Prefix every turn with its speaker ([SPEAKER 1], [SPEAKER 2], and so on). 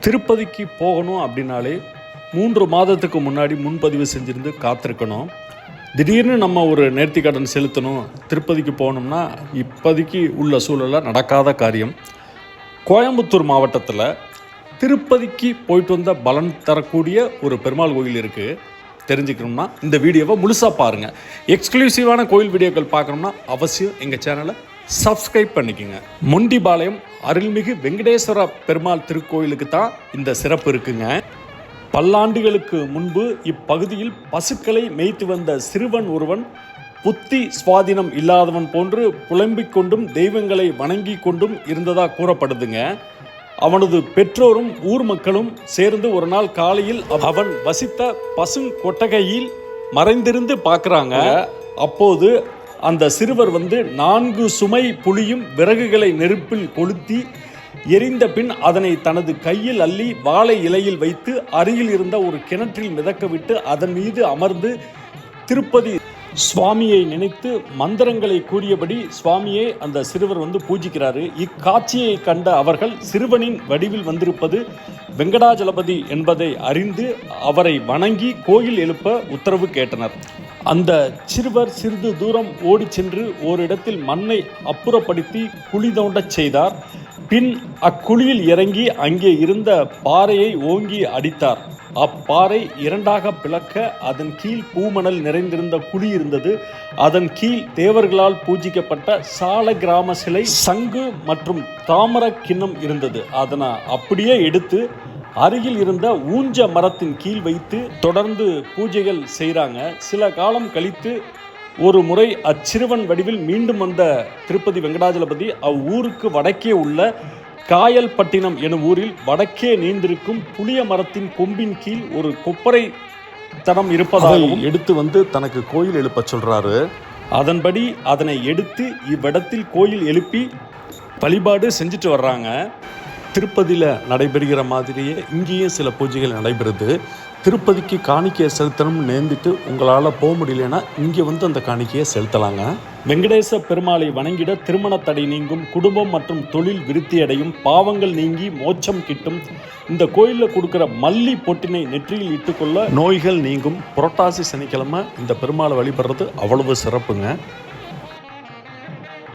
[SPEAKER 1] திருப்பதிக்கு போகணும் அப்படின்னாலே 3 மாதத்துக்கு முன்னாடி முன்பதிவு செஞ்சுருந்து காத்திருக்கணும். திடீர்னு நம்ம ஒரு நேர்த்திக்கடன் செலுத்தணும், திருப்பதிக்கு போகணும்னா இப்போதைக்கு உள்ள சூழலில் நடக்காத காரியம். கோயம்புத்தூர் மாவட்டத்தில் திருப்பதிக்கு போயிட்டு வந்த பலன் தரக்கூடிய ஒரு பெருமாள் கோயில் இருக்குது. தெரிஞ்சுக்கணும்னா இந்த வீடியோவை முழுசாக பாருங்கள். எக்ஸ்க்ளூசிவான கோயில் வீடியோக்கள் பார்க்கணும்னா அவசியம் எங்கள் சேனலை சப்ஸ்கிரைப் பண்ணிக்கோங்க. மொண்டிபாளையம் அருள்மிகு வெங்கடேஸ்வர பெருமாள் திருக்கோயிலுக்கு தான் இந்த சிறப்பு இருக்குங்க. பல்லாண்டுகளுக்கு முன்பு இப்பகுதியில் பசுக்களை மேய்த்து வந்த சிறுவன் ஒருவன் புத்தி சுவாதீனம் இல்லாதவன் போன்று புலம்பிக் கொண்டும் தெய்வங்களை வணங்கி கொண்டும் இருந்ததாக கூறப்படுதுங்க. அவனது பெற்றோரும் ஊர் மக்களும் சேர்ந்து ஒரு நாள் காலையில் அவன் வசித்த பசு கொட்டகையில் மறைந்திருந்து பார்க்குறாங்க. அப்போது அந்த சிறுவர் 4 சுமை புளியும் விறகுகளை நெருப்பில் கொளுத்தி எரிந்த பின் அதனை தனது கையில் அள்ளி வாழை இலையில் வைத்து அருகில் இருந்த ஒரு கிணற்றில் மிதக்க விட்டு அதன் மீது அமர்ந்து திருப்பதி சுவாமியை நினைத்து மந்திரங்களை கூறியபடி சுவாமியை அந்த சிறுவர் பூஜிக்கிறாரு. இக்காட்சியை கண்ட அவர்கள் சிறுவனின் வடிவில் வந்திருப்பது வெங்கடாஜலபதி என்பதை அறிந்து அவரை வணங்கி கோயில் எழுப்ப உத்தரவு கேட்டனர். அந்த சிறுவர் சிறிது தூரம் ஓடி சென்று ஓரிடத்தில் மண்ணை அப்புறப்படுத்தி குழி தோண்டச் செய்தார். பின் அக்குழியில் இறங்கி அங்கே இருந்த பாறையை ஓங்கி அடித்தார். அப்பாறை 2ஆக பிளக்க அதன் கீழ் பூமணல் நிறைந்திருந்த குழி இருந்தது. அதன் கீழ் தேவர்களால் பூஜிக்கப்பட்ட சால கிராம சிலை, சங்கு மற்றும் தாமர கிண்ணம் இருந்தது. அதனை அப்படியே எடுத்து அருகில் இருந்த ஊஞ்ச மரத்தின் கீழ் வைத்து தொடர்ந்து பூஜைகள் செய்கிறாங்க. சில காலம் கழித்து ஒரு முறை அச்சிறுவன் வடிவில் மீண்டும் வந்த திருப்பதி வெங்கடாஜலபதி அவ்வூருக்கு வடக்கே உள்ள காயல்பட்டினம் எனும் ஊரில் வடக்கே நீந்திருக்கும் புளிய மரத்தின் கொம்பின் கீழ் ஒரு கொப்பரை தடம் இருப்பதாகவும் எடுத்து தனக்கு கோயில் எழுப்ப சொல்றாரு. அதன்படி அதனை எடுத்து இவ்விடத்தில் கோயில் எழுப்பி வழிபாடு செஞ்சுட்டு வர்றாங்க. திருப்பதியில் நடைபெறுகிற மாதிரியே இங்கேயும் சில பூஜைகள் நடைபெறுது. திருப்பதிக்கு காணிக்கையை செலுத்தணும்னு நேர்ந்துட்டு உங்களால் போக முடியலன்னா இங்கே அந்த காணிக்கையை செலுத்தலாங்க. வெங்கடேச பெருமாளை வணங்கிட திருமண தடை நீங்கும், குடும்பம் மற்றும் தொழில் விருத்தியடையும், பாவங்கள் நீங்கி மோட்சம் கிட்டும். இந்த கோயிலில் கொடுக்குற மல்லி பொட்டினை நெற்றியில் இட்டுக்கொள்ள நோய்கள் நீங்கும். புரட்டாசி சனிக்கிழமை இந்த பெருமாளை வழிபடுறது அவ்வளவு சிறப்புங்க.